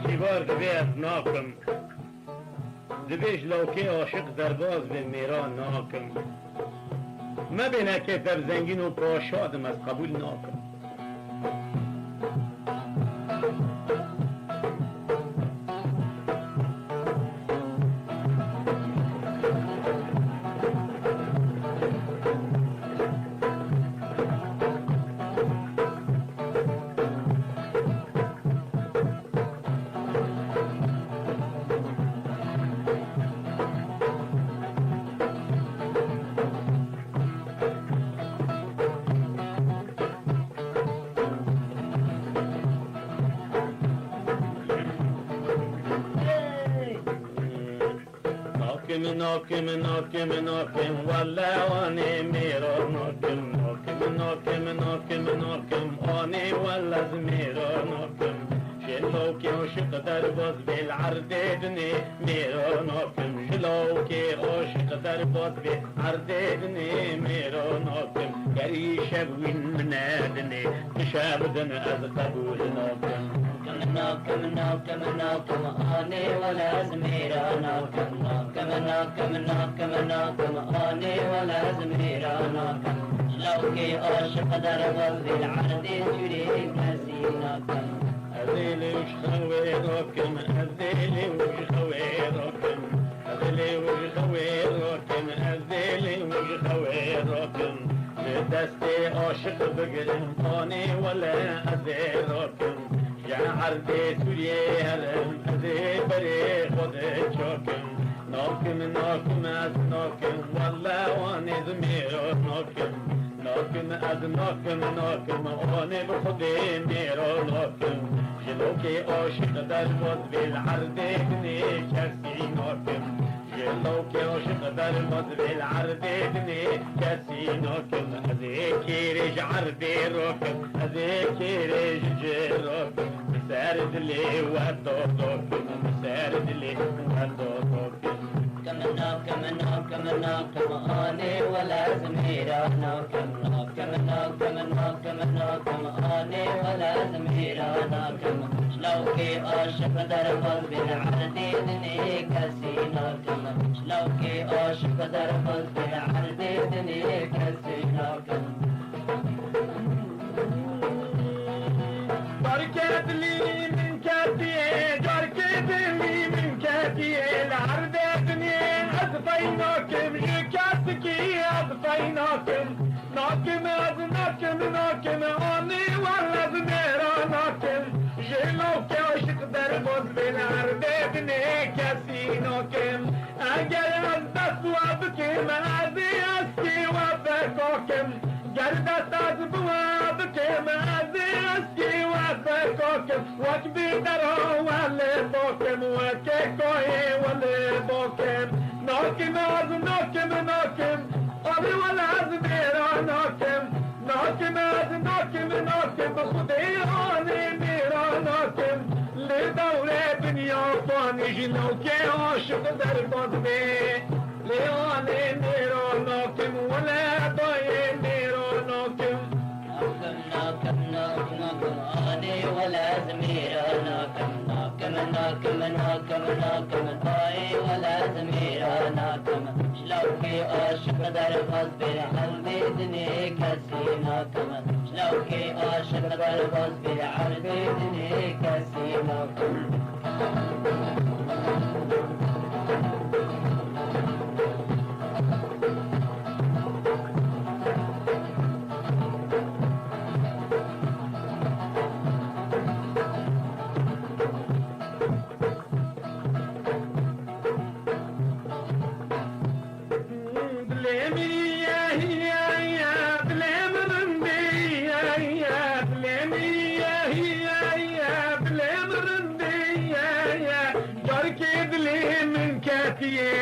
چیوار دوی از ناکم دویش لوکی عاشق درباز به میران ناکم مبینه که در زنگین و پاشادم از قبول ناکم ناکم والله وانی میرا ناکم آنی والله زمیرا ناکم شلوکی عاشق در باز بالعرددنی میرا ناکم شلوکی عاشق در باز بالعرددنی میرا ناکم گری شبوین منادنی تشابدن از قبول ناکم ناكم آني ولا زميرا ناكم آني ولا زميرا ناكم لو كي عاشق درب بالعرض جريد نسيناكم أذيلي وش خويركم أذيلي وش خويركم أذيلي وش خويركم أذيلي وش خويركم لدستي عاشق بقلم آني ولا أذيركم يا عردي سوري هلم أذي بري خد شوكم ناكم از ناكم والله واني ضميرو ناكم از ناكم واني بخدي ميرو ناكم جلوكي عاشق در بود بالعرض بني كسي ناكم جلوكي عاشق در بود بالعرض بني كسي ناكم أذي كيرج عرضي روكم أذي كيرج جروكم مسارد لي ودوكم مسارد لي ودوكم ناكم آني ولا زميرا ناكم آني ولا زميرا ناكم لو كي عاشق درباز بالعرض دني كسي ناكم لو كي عاشق درباز بالعرض دني كسي ناكم بركت لي من كاتيه بركت لي من كاتيه العرض دني أضفيناكم جكاسكي أضفيناكم ناكم آني ولا زميرا ناكم جلوك عاشق درباز بالعرض دني كسي ناكم اگر از دست وابكم عزي اسكي وفكاكم گردت از بوابكم عزي اسكي وفكاكم وكبي درها ولباكم وكيكوي ولباكم ناكم از ناكم آني ولا زميرا ناكم از ناكم بخدي آني ميرا ناكم لدور دنيا فاني جنوكي عاشق درباز بي لآني ميرا ناكم ولا ضاي ميرا ناكم آني ولا زميرا ناكم آي ولا زميرا ناكم شلوكي عاشق درباز بالعرض دني كسي ناكم شلوكي عاشق درباز بالعرض دني كسي ناكم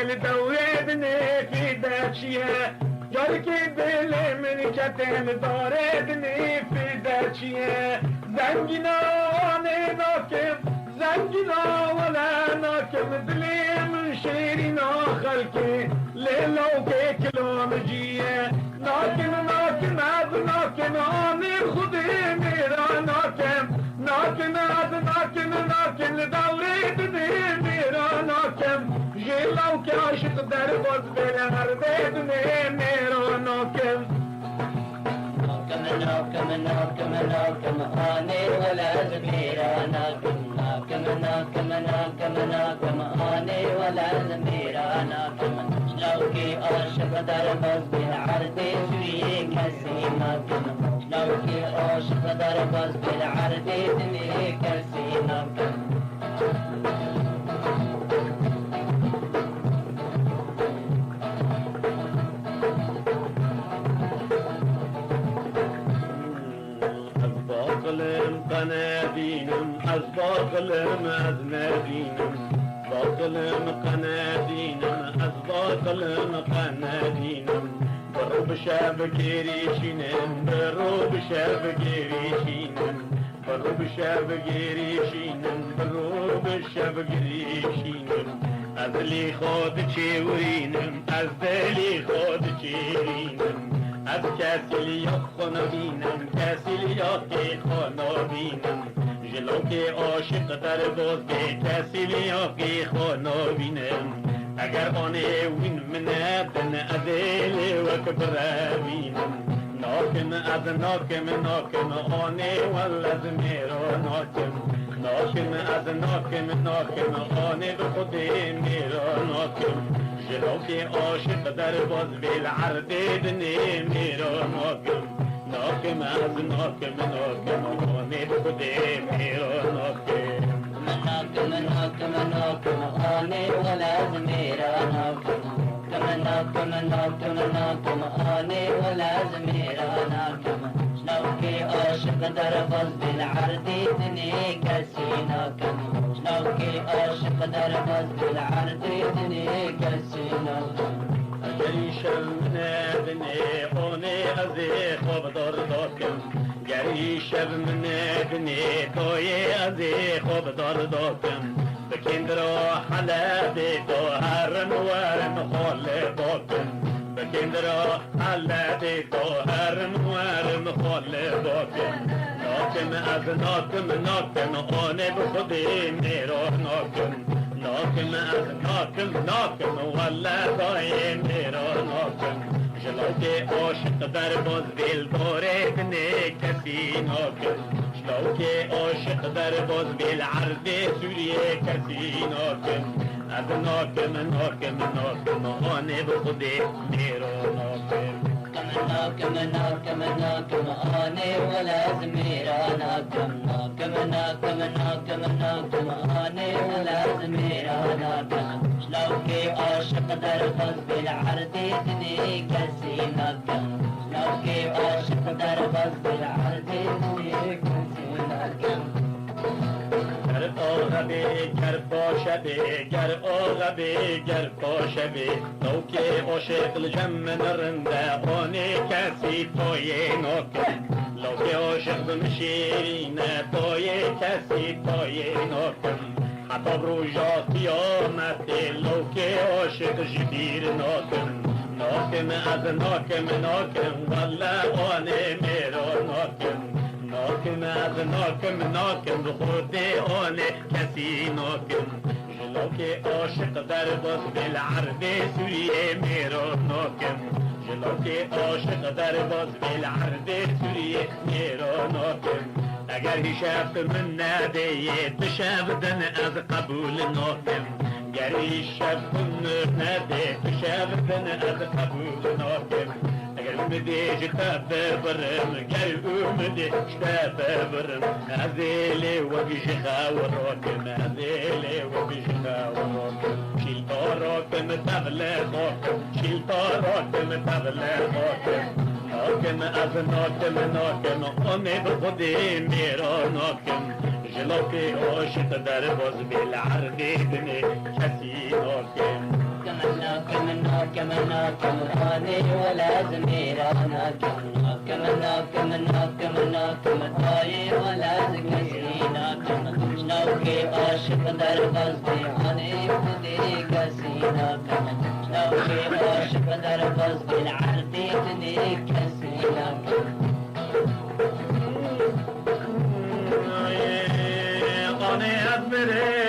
لدورتني في داشية گر که دل من کتن دارد نفیده چیه زنگینان ناکم زنگینا ولا ناکم دلیم شیرینا خلکی لیلو که کلام جیه ناکم ناکم از ناکم آنی خودی میرا ناکم ناکم از ناکم ناکم دولید دی میرا ناکم جیلو که عاشق در باز بره هر بدنی میرا ناکم ناكم ناكم ناكم آني ولا زميرا ناكم ناكم ناكم ناكم ناكم آني ولا زميرا ناكم لو كي عاشق در بز بالعرض سوي كسي ناكم لو كي عاشق در بز بالعرض سوي كسي ناكم قنادينم از باقلم از نادينم باقلم قنادينم از باقلم قنادينم برو بشب گریشینم برو بشب گریشینم برو بشب گریشینم برو بشب گریشینم از دلی خود چیورینم از دلی خود چیورینم از کسی لیا خانه بینم کسی لیا که خانه بینم جلو که عاشق در باز به کسی لیا که خانه بینم اگر آنه وین منه دن ادل و کبره بینم ناکم از ناکم آنه ولد میرا ناکم ناکم از ناکم آنه به خود میرا ناکم جلو که عاشق در باز بیل عرده دنی میرا ناکم ناکم از ناکم آنه به خود میرا ناکم ناكم ناكم ناكم آني ولا زميرا ناكم ناكم ناكم ناكم آني ولا زميرا ناكم لو كي عاشق در بز بالعرض دني كسي ناكم لو كي عاشق در بز بالعرض دني كسي ناكم گری شب ندنی آنه از خواب دار داکم گری شب ندنی توی از خواب دار داکم بکند را حلبی تو هرم ورم خال باکم بکند را حلبی تو هرم ورم خال باکم ناکم از ناکم آنه به خودی میرا ناکم ناکم از ناکم والله دایم میرا ناکم جلو که عاشق در باز بیل داره بنه کسی ناکم جلو که عاشق در باز بیل عرض سوریه کسی ناکم از ناکم آنه به خودی میرا ناکم ناكم ناكم ناكم آني ولا زميرا ناكم ناكم ناكم ناكم ناكم آني ولا زميرا ناكم لو كي عاشق در بز بالعرض دني كسي ناكم لو كي عاشق در بز بالعرض دني كسي ناكم گر آغبی گر پاشبی گر آغبی گر پاشبی تو که عاشق لجم نرنده آنی کسی توی ناکم لو که عاشق بمشیرینه توی کسی توی ناکم حتی بروژا قیامتی لو که عاشق جبیر ناکم ناکم از ناکم والله آنی میرا ناکم ناکم از ناکم بخود آنه کسی ناکم جلو که عاشق در باز بالعرض سوریه میرا ناکم جلو که عاشق در باز بالعرض سوریه میرا ناکم اگر هیشفت من ندهیه تشفدن از قبول ناکم گر هیشفت من نده تشفدن از قبول ناکم بدي جتاب برم قلب بدي جتاب برم هذيلي وبيجها وراكم هذيلي وبيجها وراكم شيل طاراكم تغلى طاكم شيل طاراكم تغلى طاكم ناكم از ناكم أمي بخدي ميرا ناكم جلوكي عاشق در باز بالعرض دني كسي ناكم ناكم ناكم ناكم أني ولا زميرة ناكم ناكم ناكم ناكم ناكم طاي ولا زميري ناكم شنوكي عاشق در قصدي أني خدي قاسي ناكم شنوكي عاشق در قصدي العردي تني كاسي ناكم أني أدبري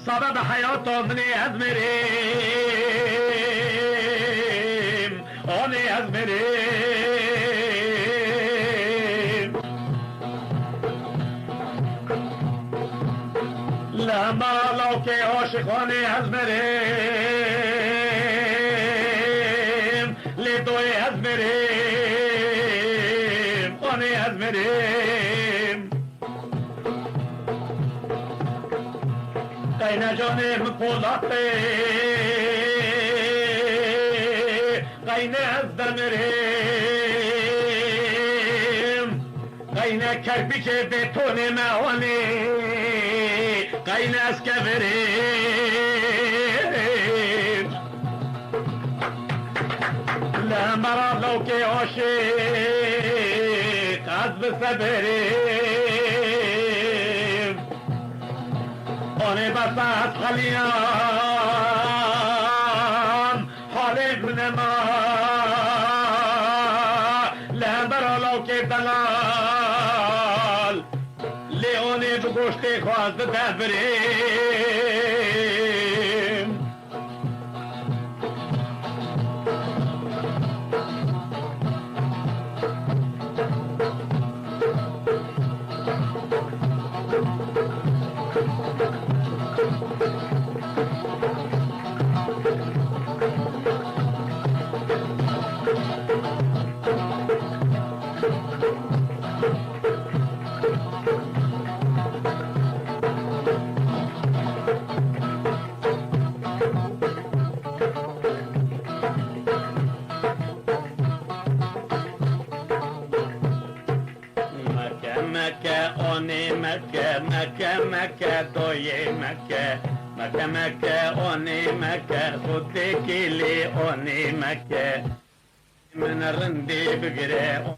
سبب حياتي أزمريم أني أزمريم لما لو كي عاشق أني أزمريم لدوي أزمريم أني أزمريم قينا جانم پولاتي قينا ازدمريم قينا كربيش بتون معوني قينا اسكبريم لا مرض لو كي عاشق عزب صبريم أنا بسات خليان حالي من ما لا برا لو كي دلال ليوني بقوشتي خواست دبريم مكة أني مكة مكة مكة دوي مكة مكة مكة أني مكة خدك لي أني مكة من رندي بقرا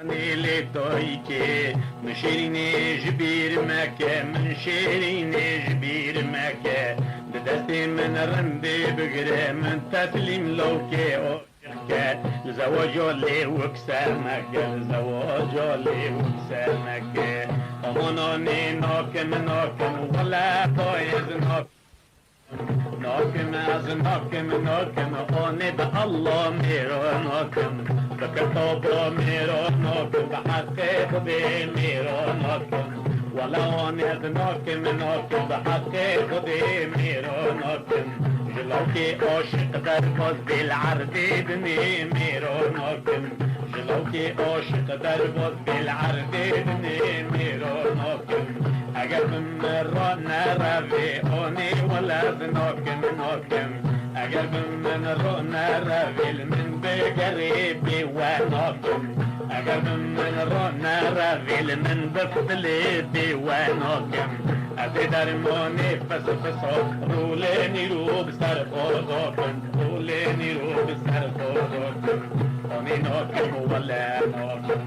أني لي دويكي من شيريني جبير مكة من شيريني جبير مكة بدستي من رندي بقرا من تسليم لوكي زواجو لي وكسامك زواجو لي وكسامك أمانوني ناكم ناكم ولا طايز ناكم از ناكم ناكم أني بالله ميرو ناكم بكتابه ميرو ناكم بحق خدي ميرو ناكم ولا أني از ناكم ناكم بحق خدي ميرو ناكم جلوكي عاشق در باز بالعرض بني ميرو ناكم جلوكي عاشق در باز بالعرض بني ميرو ناكم اگر بمرا نروي اني ولا ناكم ناكم اگر بمرا نروي من بقريبي وناكم اگر بمرا نروي من بفضلي وناكم أدي درماني فس فسا روليني رو بسر خوداكم روليني رو بسر خوداكم أني ناكم ولا ناكم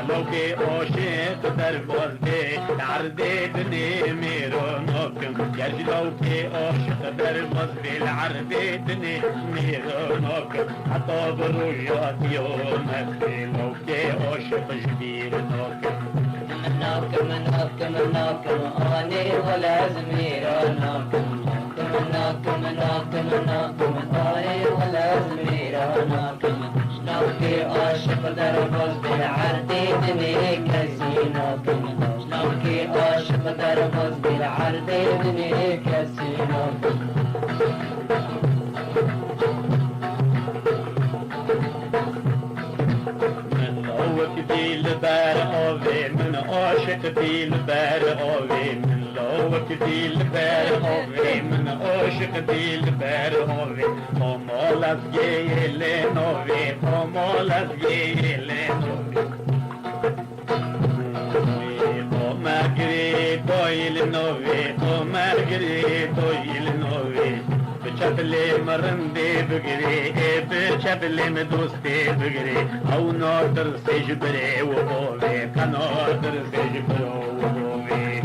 لوكي عاشق در باز بي العردي بني ميرو ناكم يرجي لوكي عاشق در باز بي العردي بني ميرو ناكم حتى بروجات يومك لوكي عاشق جبير ناكم ناكم ناكم ناكم أني ولا زميرة ناكم ناكم ناكم ناكم أني ولا زميرة ناكم شنوكي عاشق در باز بالعردي دني كاسي ناكم شنوكي عاشق در باز بالعردي دني كاسي ناكم وقتی لبر آوی من عاشقتی لبر آوی من لا وقتی لبر آوی من عاشقتی لبر آوی آمال از گیل ناوی آمال از گیل ناوی مرگری دایل ناوی مرگری دایل ناوی بچپلی مرندی بگری بچپلی مدوستی بگری او نادر سیج بری و بوی کنادر سیج بری و بوی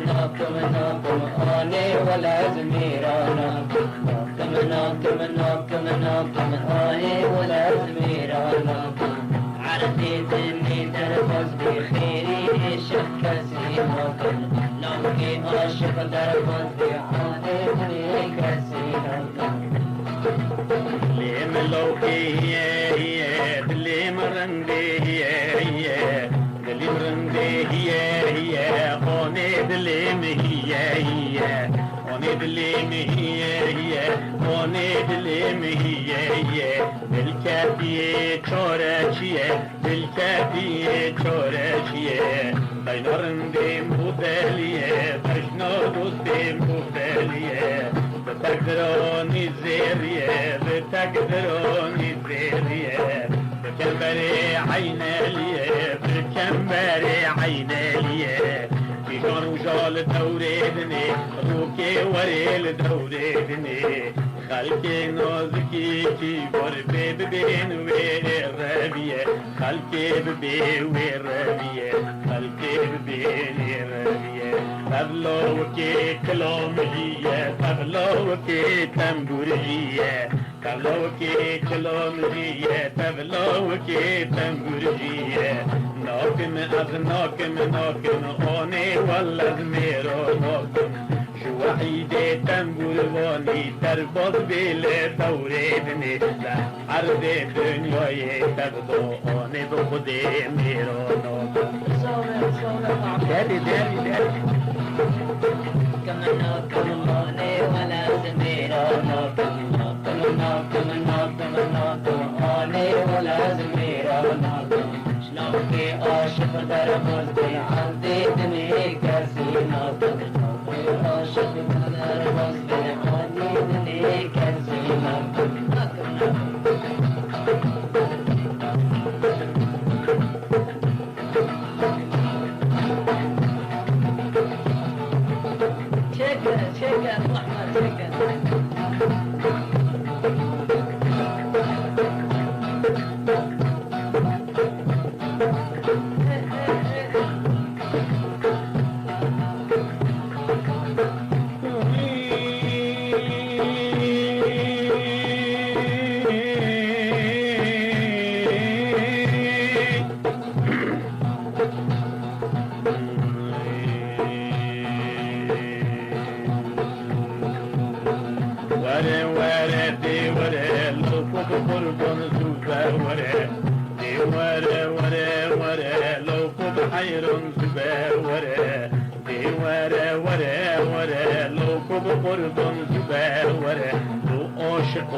ناكم آني ولا زميرانا ناكم آني ولا زميرانا عرفتني ترفض بخيري شكسي ناكم لوكي عاشق ترفض بعاني كسي ناكم ليم لوكي هي دلي مرندي هي دلي مرندي هي أوني دلي مهي هي أوني دلي مهي أوني دلي مهي بالكافية شورشية بالكافية شورشية بينورندي مبالية بشنو دوستي مبالية بتقدروني زيرية بتقدروني زيرية بكمبري عينالية بكمبري عينالية بيجون وجال دوريدني روكي وريل دوريدني خلقي نازكي كي بربي ببين وير الربية خلقي ببي وير الربية خلقي ببين الربية تبلوكي كلامجية تبلوكي تنبورجية تبلوكي كلامجية تبلوكي تنبورجية ناكم از ناكم آني والله زميرو ناكم شو وحيدة تنبورواني تربط بيل دوريدني لحرد دنياي تبدو آني بخودي ميرو ناكم داري ناكم آني ولا زميرو ناكم آني ولا زميرو ناكم شلونكي عاشق دربوز بعندي دني كسي ناكم عاشق دربوز بعندي دني كسي ناكم شكرا محمد شكرا حيرن زبا ورا دي ورا لو كوب قربان زبا ورا لو عاشق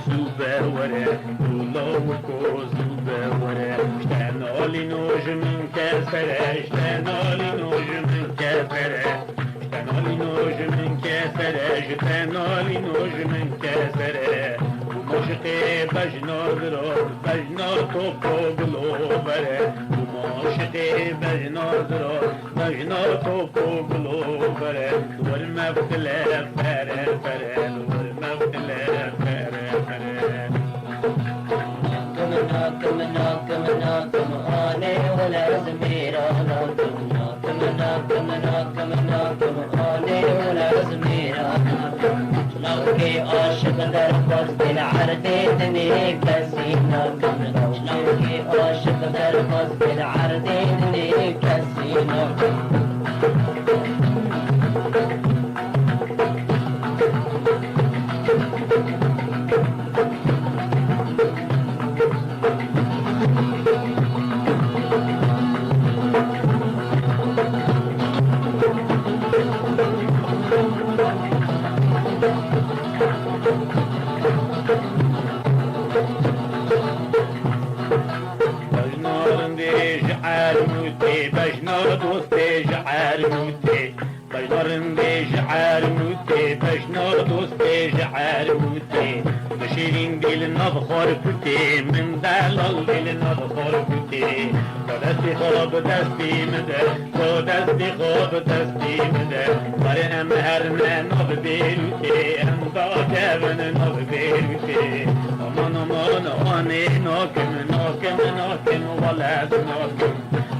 زبا ورا لو كو زبا ورا اشتنالي نوج من كسر اشتنالي نوج من كسر اشتنالي نوج من كسر اشتنالي نوج من كسر ومشقي بجنا توقو بلوبره ومشقي بجنا توقو بلوبره والمفتلة فرة والمفتلة فرة ناكم آني ولا زميرا ناكم آني ولا زميرا شلونكي عاشق دربوز بالعرض دني كسي ناكم شلونكي عاشق دربوز بالعرض دني كسي ناكم موتي بجدارم بجعار موتي بجنا دوست بجعار موتي بشيرين ديل نبخار كوتي من دلال ديل نبخار كوتي دستي خواب دستي مده تو دستی خواب دستی مده برای ام هرمه ناب بیروتی ام دا جون ناب بیروتی امان امان آنی ناکم ناکم ناکم ولد ناکم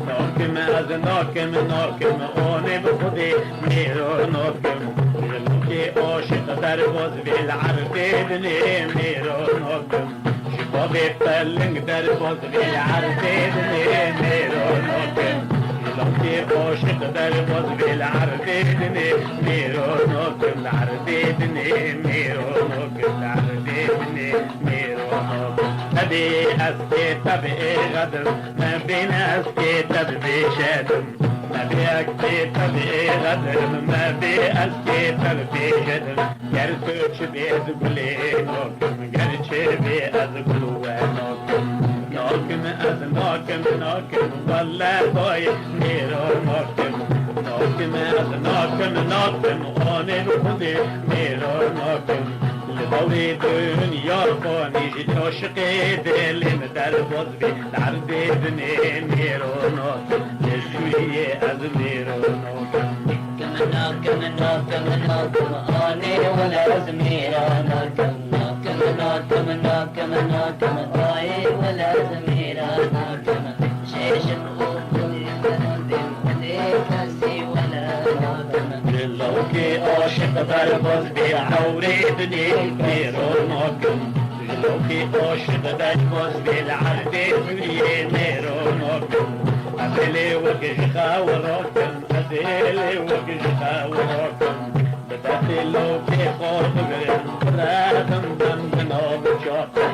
ناکم از ناکم ناکم آنی به خودی میرو ناکم که عاشق در باز بیل عربی دنی میرو ناکم شباب پلنگ در باز بیل عربی دنی میرو ناکم لوكي عاشق در باز بیل عربی دنی میرو ناکم عربی دنی میرو ناکم عربی دنی میرو ناکم نبی اسکی تبعی غدر نبین اسکی تبعی شدم نبی اسکی تبعی غدر نبی اسکی تبعی شدم گرچه بیز گلی ناکم گرچه بیز گلوه ناکم ناکم از ناکم ناکم والله بای میرو ناکم ناکم از ناکم ناکم آنه خودی میرو ناکم لباوی دنیا فانی عاشقی دلم در باز بی در دیدنی میرو ناکم لشوی از میرو ناکم ناكم ناكم ناكم آني ولا زميرا ناكم ناكم ناكم ناكم ناكم آي ولا زميرا ناكم شيش الغفور يتنبم وليك نسي ولا ناكم لوكي عاشق در باز بی عوریدنی میرو ناکم لوكي عاشق در باز بی العردی میرو ناکم أبلي وجهها وراكم أبلي وجهها وراكم بدأت لو في خوف غير برادم دم بناب جاكم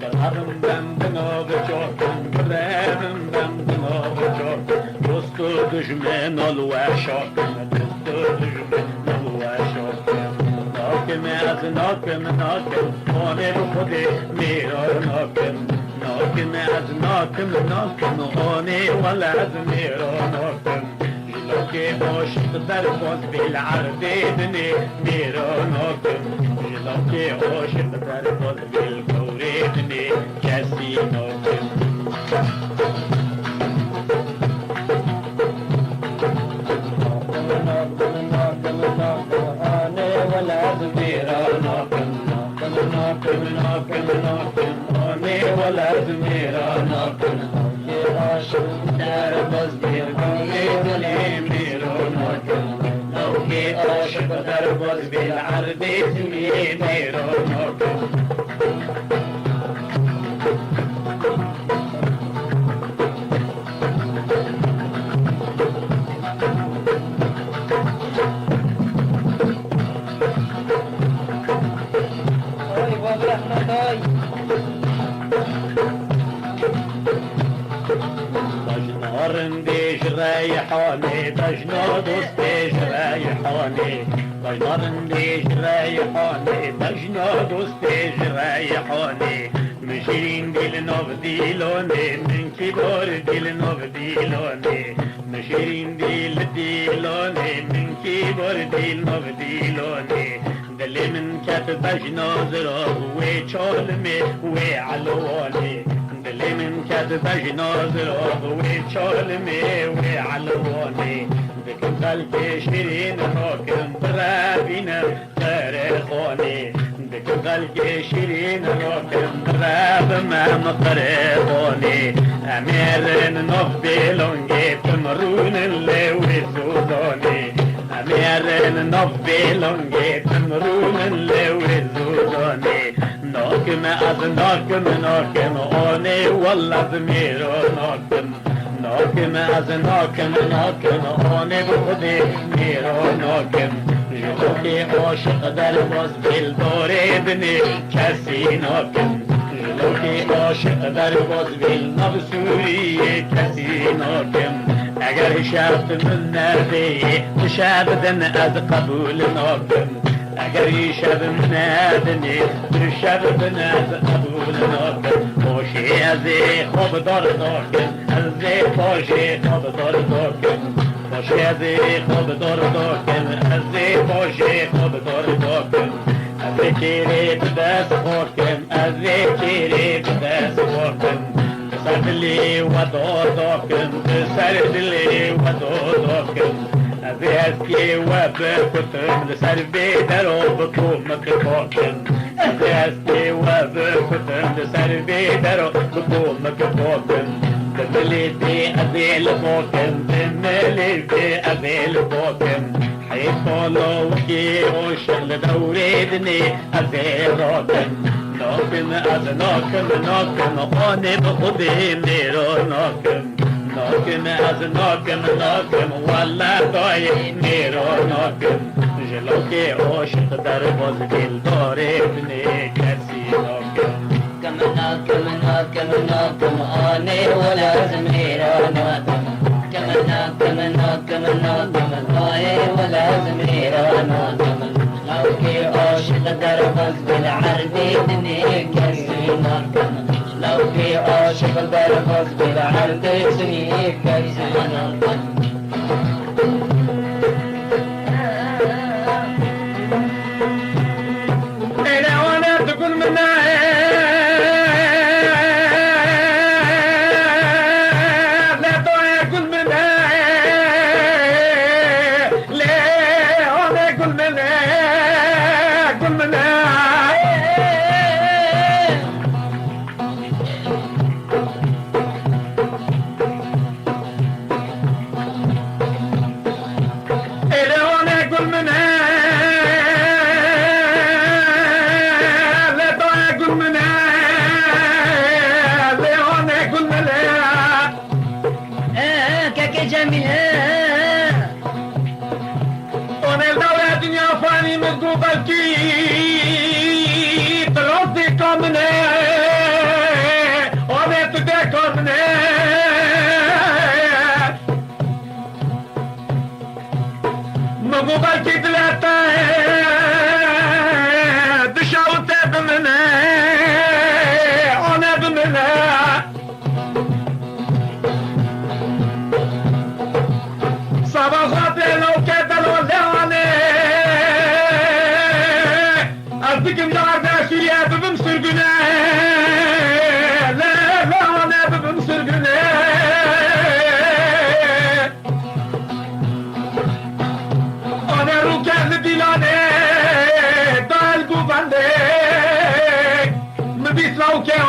برادم دم بناب جاكم برادم دم بناب جاكم دوستو دشمن الوشاكم دوستو دشمن الوشاكم ناكم از ناكم ناكم آنه بخودي میرا ناكم ناكم از ناكم ناكم آني ولا از میرا ناكم جلوكي عاشق در باز بالعربي دني میرا ناكم جلوكي عاشق در باز بالكوري دني كسي ناكم ناكم ناكم ناكم آني ولا از میرا ناكم ناكم ناكم ناكم آني ولا از میرا ناكم ناكم عاشق در باز بالكوري دني میرو ناكم لوكي عاشق در باز بالعربي دني میرو ناكم بجنارم بيش رايحاني بجنا دوست بيش رايحاني بجنارم بيش رايحاني بجنا دوست بيش رايحاني مشيرين ديل نوف ديلوني من كبار ديل نوف ديلوني مشيرين ديل ديلوني من كبار ديل نوف ديلوني دلي من كتب بجنا زراب ويشالمي ويعلواني دلي من كتب جنازر ويشالمي ويعلواني ذكر خلق شيرين راكم برابينا تاريخاني ذكر خلق شيرين راكم براب ما مقرباني أمير نوفي لونجي تمرون اللي ويزوداني أمير نوفي لونجي تمرون اللي ويزوداني ناكم از ناكم ناكم آني والله زميرو ناكم ناكم از ناكم ناكم آني بخودي ميرو ناكم جلوكي عاشق در باز بالدار بني كسي ناكم جلوكي عاشق در باز بالنبسوري كسي ناكم اگر شرط من نبي شابدن از قبول ناكم اگر شب ندنی شب بنز قبول ناکن باشی از خواب دار ناکن از باشی خواب دار ناکن باشی از خوب دار داکن از باشی خوب دار داکن از کیری بدست خورکن از کیری بدست خورکن سر دلی و داکن سر دلی و داکن از هستی و بکتن سر بیدر و بکومک پاکن از هستی و بکتن سر بیدر و بکومک پاکن دمليتي أذيل بوكم دمليتي أذيل بوكم حيطولو وكي وشغل دوريدني أذيل روكم نوكم أذنوكم نوكم غاني بخدي ميرو نوكم نوكم أذنوكم والله ضايق ميرو نوكم جلوكي وشغل دربوز ديل دوريدني كسي نوكم كم آني ولا زميرانا كم آني ولا زميرانا لو كي عاشق دربك بالعربي دني كسينا لو كي عاشق دربك بالعربي دني كسينا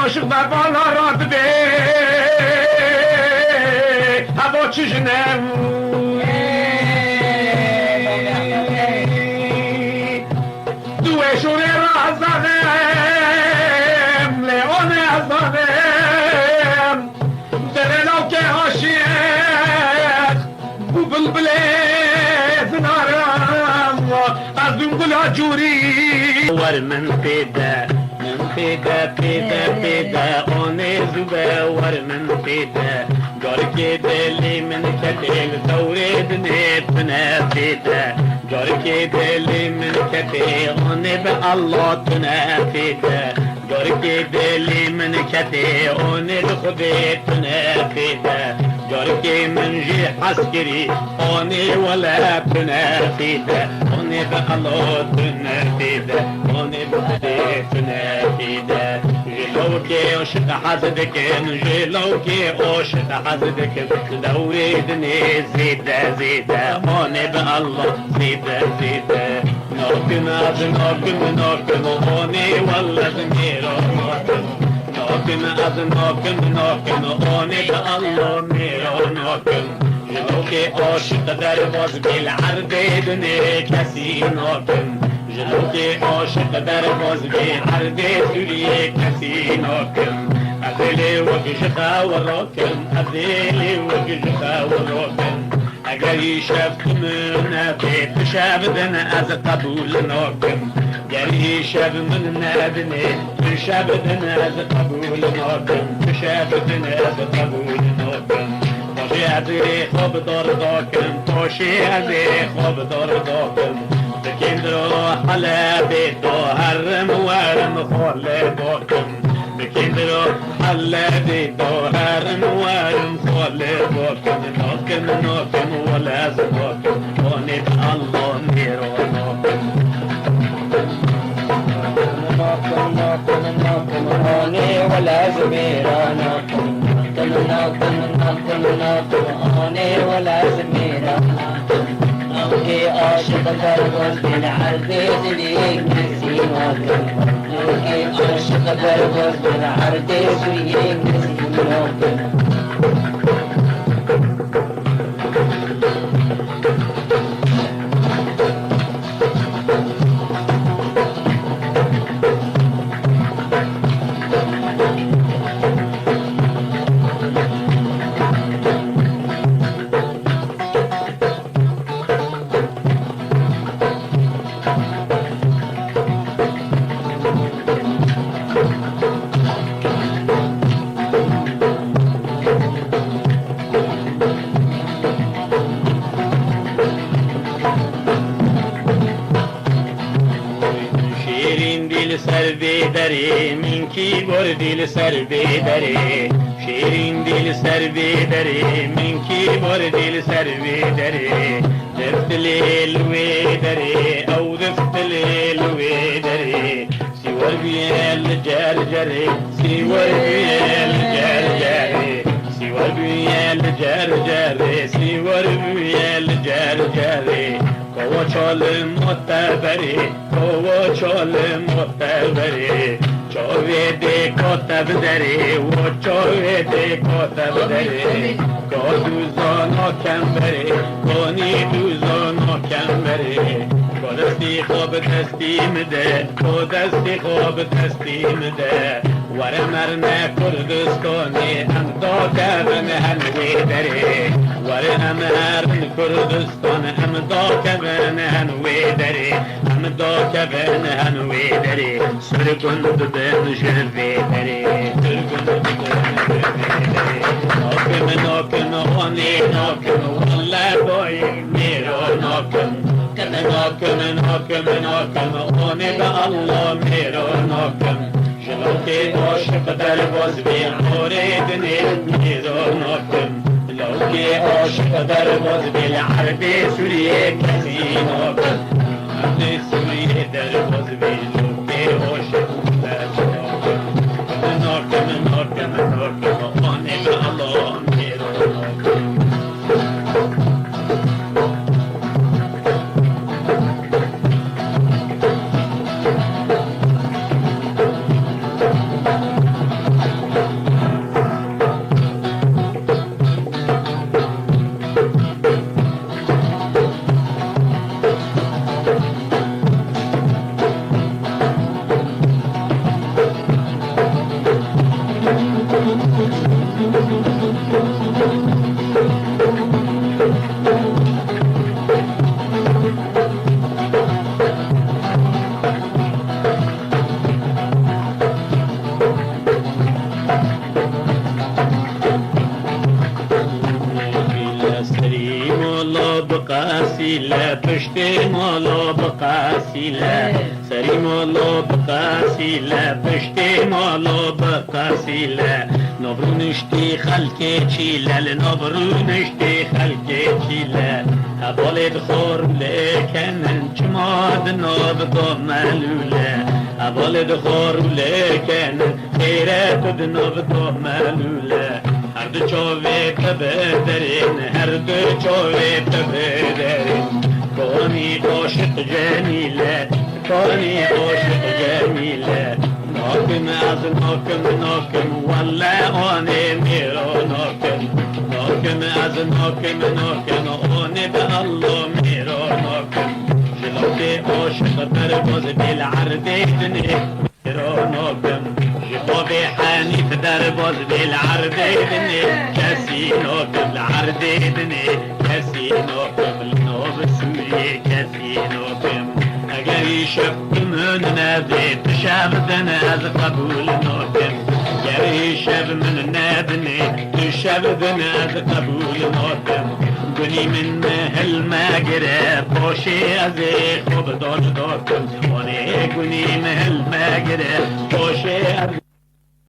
عاشق در بالا راد به هوا چشنم دوشون را زنم لیون زنم درلو که عاشق بو بلبل زنارم از اون گلا جوری ور من پیدا پیدا آنه زوبه ور من پیدا جارکی دلی من کتیل دورید نیتنه پیدا جارکی دلی من کتیل آنه به الله تنه پیدا جارکی دلی من کتیل آنه به خودتنه پیدا جارکی من جی عسکری آنه ولا تنه پیدا آنه به الله تنه پیدا آنه به خودتنه پیدا جلوكي عشق حسدك جلوكي عشق حسدك دوريدني زيدة ماني بالله زيدة نوكم نوكم ماني والله زميرو نوكم نوكم ماني بالله ميرو نوكم جلوكي عشق درباز بالعربيدني كسي نوكم جلوكي عاشق در باز بی عرده سوریه کسی ناکم ازیلی وگشتا و راکم ازیلی وگشتا و راکم اگر ی شب من نبید شبدن از قبول ناکم گر ی شب من نبید شبدن از قبول ناکم شبدن از قبول ناکم باشی از خوب دار داکم باشی از خوب دار داکم بكندرو حلا بيتو هرم ورم خول بوكم كندرو حلدي دوهر نوارم خالي بوكم نوكم نوكم ولا زبوكم ونب الله ميرو نوكم نوكم نوكم نوكم هوني ولا زميرا نوكم نوكم نوكم نوكم نوكم هوني ولا زميرا نوكي عاشق برغز بالعرض زليك نسي نوكم نوكي عاشق برغز بالعرض زليك نسي نوكم سر بدری من کی بردیل سر بدری شیرین دل سر بدری من کی بردیل سر بدری دفت لیل ودری او دفت لیل ودری سیور بیل جر جری سیور بیل جر جری سیور بیل جر جری سیور بیل جر جری قوا چال متبری قوا چال متبری چاویده کاتب داری و چاویده کاتب داری کا دوزانا کم بری کانی دوزانا کم بری کا دستی خواب دستی مده کا دستی خواب دستی مده ور مرنه کردستانی ام دا کبن هنوی داری ور امرن کردستان ام دا کبن هنوی داری ام دا کبن هنوی داری سرگند بن جلوی داری سرگند بن جلوی داری ناکم ناکم آنی ناکم والله بایی میرا ناکم ناکم ناکم ناکم آنی به الله میرا ناکم لوكي عاشق در باز بی مورد میرا ناکم لوكي عاشق در باز بی عرب سوریه کسی ناکم عرب سوریه در باز بی لوكي عاشق در ناکم ناکم ناکم آنه به الله میرا ناکم بقاسيلة بشتي مالا بقاسيلة سري مالا بقاسيلة بشتي مالا بقاسيلة نبرو نشتي خلقي تشيلة لنبرو نشتي خلقي تشيلة هبالد خور لكن انجماد نابقى ملولة هبالد خور لكن خيرات نابقى ملولة هر دو چاوه ببدرین هر دو چاوه ببدرین کانی عاشق جمیله کانی عاشق جمیله ناکم از ناکم ناکم والله آنه میرا ناکم ناکم از ناکم ناکم آنه به الله میرا ناکم جلوک عاشق در باز بالعرده دنه میرا ناکم جباب حنيف درباز بالعرض دني كاسينو بالعرض دني كاسينو بالنوب سوري كاسينو اگر يشف من نادي تشاب دنا از قبول نوكم اگر يشف من نادني تشاب دنا از قبول نوكم گنی من مهل مگره باشی از خوب داد داکم وانه گنی مهل مگره باشی از